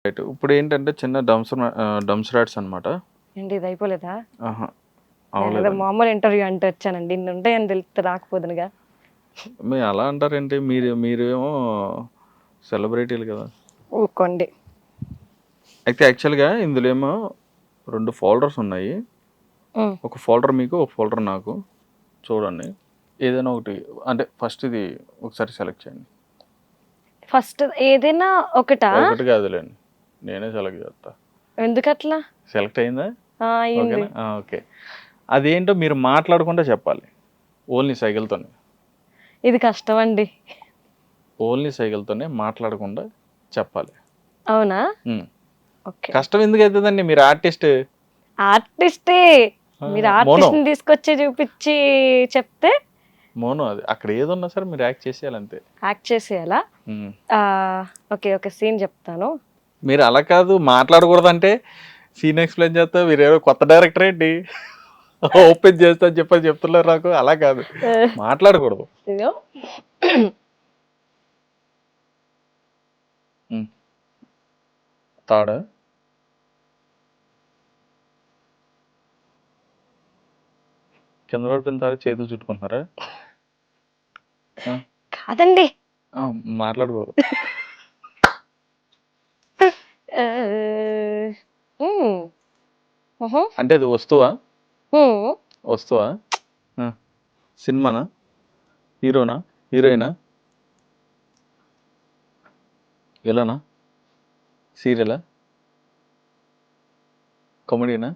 Right. ఇప్పుడు ఏంటంటే చిన్న డంప్స్ రైడ్స్ అనమాట. ఏంటి ఇది అయిపోలేదా? ఆహా, నేను ఏదో అవలేదండి. మామూలు ఇంటర్వ్యూ అంటే వచ్చానండి, ఇన్ని ఉంటాయని తెలిస్తే రాకపోదునుగా. మీరు అలా అంటారేంటి? మీరేమో సెలబ్రిటీలు కదా. ఊకోండి. అయితే యాక్చువల్గా ఇందులో ఏమో 2 ఫోల్డర్స్ ఉన్నాయి. ఒక ఫోల్డర్ మీకు, ఒక ఫోల్డర్ నాకు. చూడండి, ఏదైనా ఒకటి. అంటే ఫస్ట్ ఇది ఒకసారి సెలెక్ట్ చేయండి. ఫస్ట్ ఏదైనా ఒకటా? ఒకటి కాదులేండి, నేనే సెలెక్ట్ చేస్తా. ఎందుకట్లా? సెలెక్ట్ అయిందా? అయింది. ఓకేనా? ఓకే. అదేంటో మీరు మాట్లాడకుండా చెప్పాలి, ఓన్లీ సైకిల్తోనే. ఇది కష్టం అండి. ఓన్లీ సైకిల్తోనే మాట్లాడకుండా చెప్పాలి. అవునా? ఉమ్. ఓకే. కష్టం ఎందుకు అవుతుందండి? మీరు ఆర్టిస్ట్. ఆర్టిస్టే. మీరు మోనో ఆర్టిస్ట్ ని తీసుకొచ్చి చూపించి చెప్తే మోనో అది అక్కడ ఏదున్నా సరే మీరు యాక్ట్ చేసేయాలి అంతే. యాక్ట్ చేసేయాలా? ఉమ్. ఓకే, ఓకే, సీన్ చెప్తాను. మీరు అలా కాదు, మాట్లాడకూడదు అంటే సీన్ ఎక్స్ప్లెయిన్ చేస్తా. మీరు ఏదో కొత్త డైరెక్టర్ ఏంటి ఓపెన్ చేస్తా అని చెప్తున్నారు నాకు. అలా కాదు, మాట్లాడకూడదు. ఇదిగో. తాడ కింద పడిపోయిన తాడు చేతులు చుట్టుకుంటున్నారా? కాదండి. మాట్లాడకూడదు. ఆ, ఉమ్, ఉహు, అంటే అది వస్తువా? ఉమ్. వస్తువా? సినిమానా? హీరోనా? హీరోయినా? విలనా? సీరియలా? కామెడీనా?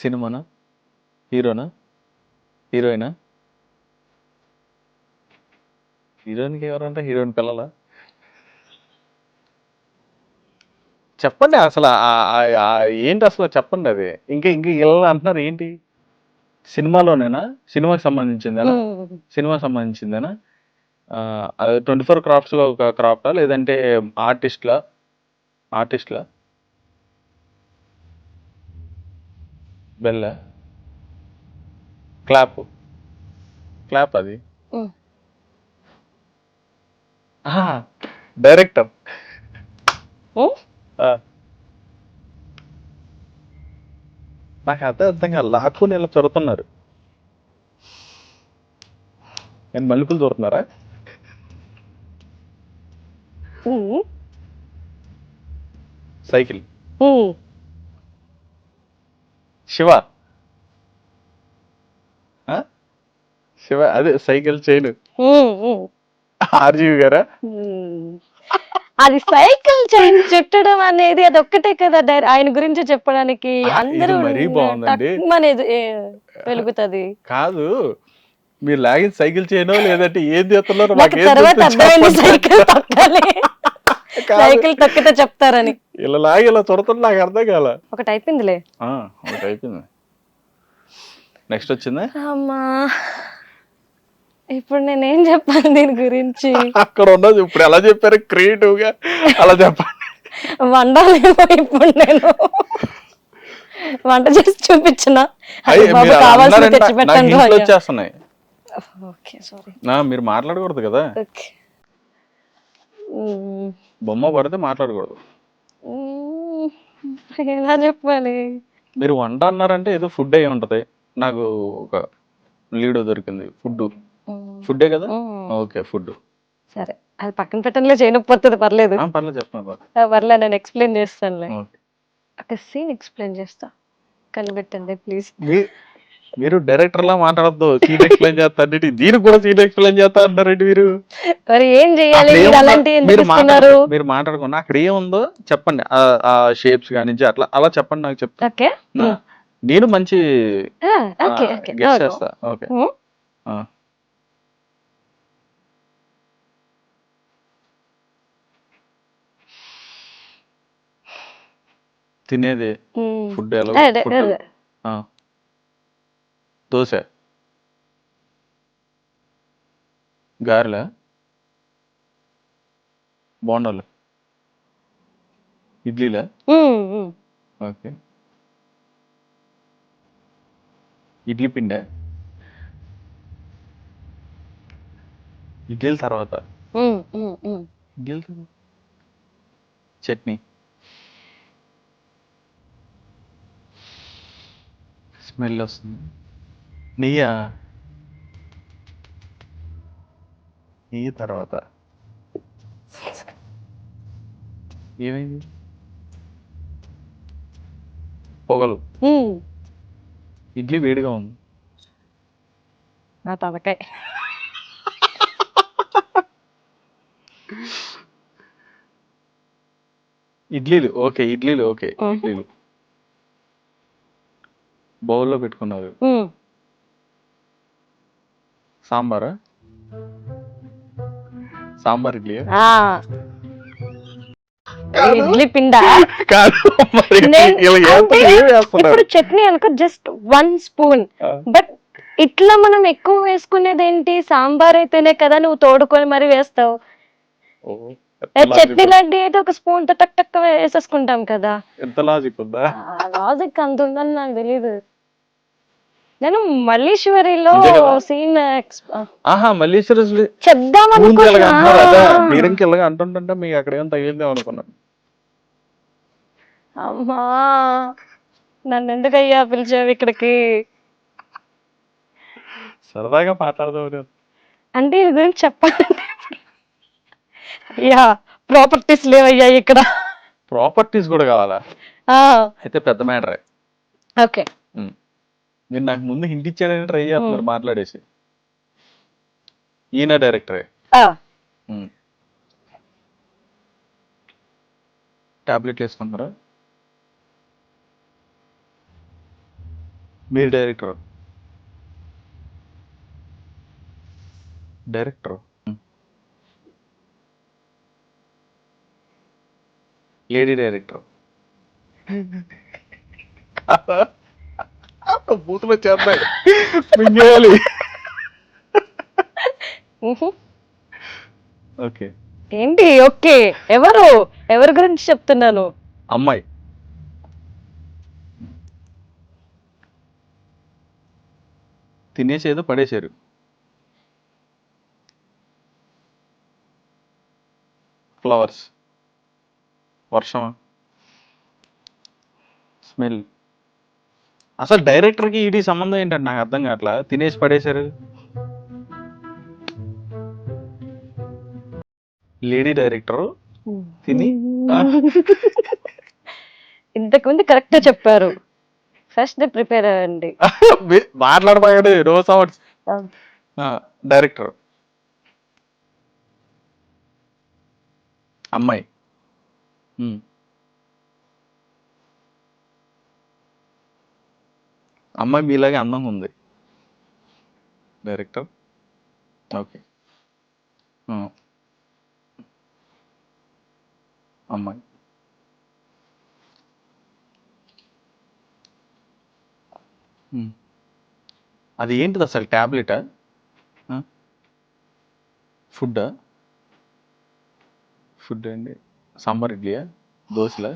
సినిమానా? హీరోనా? హీరోయినా? హీరోయిన్కి ఎవరంటే హీరోయిన్ పిల్లలా? చెప్పండి అసలు ఏంటి అసలు చెప్పండి అది. ఇంకా ఇంకా ఇలా అంటున్నారు ఏంటి? సినిమాలోనేనా? సినిమాకి సంబంధించిందేనా? సినిమా సంబంధించిందేనా? 24 క్రాఫ్ట్స్లో ఒక క్రాఫ్టా, లేదంటే ఆర్టిస్ట్లా? ఆర్టిస్ట్లా? బెల్ల క్లాప్ క్లాప్ అది డైరెక్టర్. నాకు అర్థం కాదు, లాక్కుని ఇలా చదువుతున్నారు. నేను మలుపులు దొరుకుతున్నారా? సైకిల్. శివ. శివ అదే సైకిల్ చైన్. ఆర్జీవి గారా? అది సైకిల్ చైన్ చుట్టడం అనేది అది ఒక్కటే కదా ఆయన గురించి చెప్పడానికి. అందరూ ఇది మరీ బాగుందండి. అనేది వెలుగుతుంది కాదు, మీరు లాగిన సైకిల్ చైనో లేదంటే ఏం చేస్తున్నారో నాకు తర్వాత అర్థమైంది. సైకిల్ తొక్కాలి, సైకిల్ తొక్కితే చెప్తారని. ఇలా లాగి ఇలా చొరతలు నాకు అర్థం కాల. ఒకటి అయిపోయిందిలే. ఒకటి అయిపోయింది. నెక్స్ట్ వచ్చిందా? అమ్మా, ఇప్పుడు నేనేం చెప్పాలి దీని గురించి? అక్కడ ఉన్నది ఇప్పుడు ఎలా చెప్పారు క్రియేటివ్ గా, అలా చెప్పండి. వండాలేమో ఇప్పుడు నేను వంట చేసి చూపించిన. కావాల్సిన తెచ్చి పెట్టండి. వచ్చేస్తున్నాయి. Okay, sorry. మీరు మాట్లాడకూడదు కదా. బొమ్మ పడితే మాట్లాడకూడదు. ఎలా చెప్పాలి? మీరు వంట అన్నారంటే ఏదో ఫుడ్ అయి ఉంటది. నాకు ఒక లీడ్ దొరికింది. ఫుడ్డే కదా. Okay, food. సరే, అది పక్కన పెట్టడంలో చేయకపోతుంది. పర్లేదు, పర్లేదు, చెప్పండి. పర్లేదు, నేను ఎక్స్ప్లెయిన్ చేస్తానులే. ఒక సీన్ ఎక్స్ప్లెయిన్ చేస్తా, కనిపెట్టండి ప్లీజ్. మీరు డైరెక్టర్ లా మాట్లాడద్దు. సీన్ ఎక్స్ప్లెయిన్ చేస్తారండి, దీనికి కూడా సీన్ ఎక్స్ప్లెయిన్ చేస్తా అంటారండి మీరు. మరి ఏం చేయాలి? మీరు మాట్లాడుకున్నా అక్కడ ఏముందో చెప్పండి. ఆ షేప్స్ కానించి అట్లా అలా చెప్పండి, నాకు చెప్తా. ఓకే, నేను మంచి గెస్ ఓకే. చేస్తా. ఓకే. తినేది ఫుడ్ ఎలా? దోశ, గారెల, బోండాలు, ఇడ్లీలా? ఓకే. ఇడ్లీ పిండి, ఇడ్లీల తర్వాత చట్నీ. స్మెల్ వస్తుంది. నెయ్యా? నెయ్యి తర్వాత ఏమైంది? పొగలు. ఇడ్లీ వేడిగా ఉంది. నా తలకాయ. ఇడ్లీలు ఓకే, ఇడ్లీలు ఓకే, ఇడ్లీలు బౌల్లో పెట్టుకున్నారు. సాంబారా? సాంబార్ ఇడ్లీ ఇడ్లీ పిండా కాదు. ఇప్పుడు చట్నీ అనుకో జస్ట్ 1 స్పూన్. బట్ ఇట్లా మనం ఎక్కువ వేసుకునేది ఏంటి? సాంబార్ అయితేనే కదా నువ్వు తోడుకొని మరి వేస్తావు. చట్నీ లాంటి అయితే ఒక స్పూన్ తో టక్ టక్ వేసేసుకుంటాం కదా. ఎంత లాజిక్ ఉందా? లాజిక్ అంత ఉందని నాకు తెలీదు. నేను మల్లీశ్వరిలో సీన్ మల్లీశ్వరి చెప్దాం మీరంకెళ్ళగా అంటుంటే మీకు అక్కడ ఏం తగిలిద్దాం అనుకున్నాను. అమ్మా నన్ను ఎందుకయ్యా పిలిచావు ఇక్కడికి? సరదాగా మాట్లాడదాం అంటే ఇది గురించి చెప్పాలంటే అయ్యా ప్రాపర్టీస్ లేవయ్యా ఇక్కడ. ప్రాపర్టీస్ కూడా కావాలా? అయితే పెద్ద మ్యాటరే. ఓకే, మీరు నాకు ముందు హింట్ ఇచ్చాడని ట్రై చేస్తున్నారు మాట్లాడేసి. ఈయన డైరెక్టరే. టాబ్లెట్లు వేసుకుంటారా? మీరు డైరెక్టర్. Lady director. బూతులో చేద్దాం మింగేయాలి. ఓకే ఏంటి? ఓకే, ఎవరి గురించి చెప్తున్నాను? అమ్మాయి. తినేసేదో పడేశారు. ఫ్లవర్స్. వర్షమా? స్మెల్. అసలు డైరెక్టర్కి ఇది సంబంధం ఏంటంటే నాకు అర్థం కావట్లా. తినేసి పడేశారు. లేడీ డైరెక్టర్ తిని ఇంతకుముందు కరెక్ట్ చెప్పారు. ఫస్ట్ ప్రిపేర్ అవ్వండి. మాట్లాడబోయాడు రోజ్ అవార్డ్స్. డైరెక్టర్ అమ్మాయి. అమ్మాయి మీలాగే అందంగా ఉంది. Director okay. అమ్మాయి అది ఏంటిది అసలు? ట్యాబ్లెటా? ఫుడ్డా? ఫుడ్ అండి. సాంబార్ ఇడ్లీయా? దోశలా?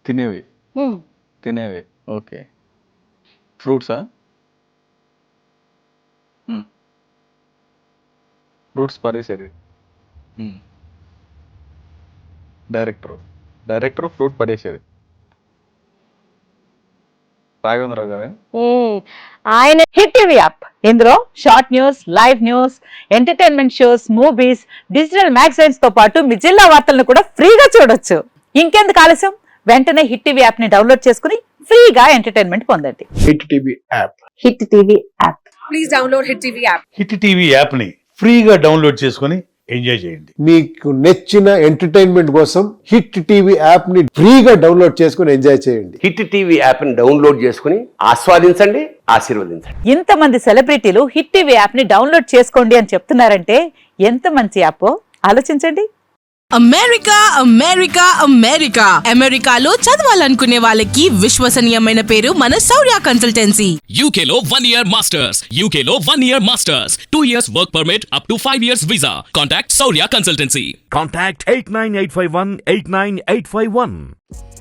తినేవి ఓకే. ఫ్రూట్సా? ఫ్రూట్స్ పడేసేది. డైరెక్టర్ ఫ్రూట్ పడేసేది. రాఘవేంద్రరావు గారే. ఆయన హిట్ టీవీ యాప్. ఇందులో short news, live news, entertainment shows, movies, digital magazines తో పాటు మీ జిల్లా వార్తలను కూడా ఫ్రీగా చూడొచ్చు. ఇంకెందుకు ఆలస్యం? వెంటనే హిట్ టీవీ యాప్ ని డౌన్లోడ్ చేసుకుని ఫ్రీగా ఎంటర్టైన్మెంట్ పొందండి. Hit TV app. Hit TV app. Please download hit TV app. Hit TV app ని ఫ్రీగా డౌన్లోడ్ చేసుకుని ఎంజాయ్ చేయండి. మీకు నచ్చిన ఎంటర్టైన్మెంట్ కోసం హిట్ టీవీ యాప్ ని ఫ్రీగా డౌన్లోడ్ చేసుకుని ఎంజాయ్ చేయండి. హిట్ టీవీ యాప్ ని డౌన్లోడ్ చేసుకుని ఆస్వాదించండి, ఆశీర్వదించండి. ఇంతమంది సెలబ్రిటీలు హిట్ టీవీ యాప్ ని డౌన్లోడ్ చేసుకోండి అని చెప్తున్నారంటే ఎంత మంచి యాప్ ఆలోచించండి. అమెరికా అమెరికాలో చదవాలనుకునే వాళ్ళకి విశ్వసనీయమైన పేరు మన శౌర్య కన్సల్టెన్సీ. UK లో 1 year masters. UK లో 1 year masters. 2 years work permit up to 5 years visa. Contact Saurya Consultancy. Contact 89851 89851.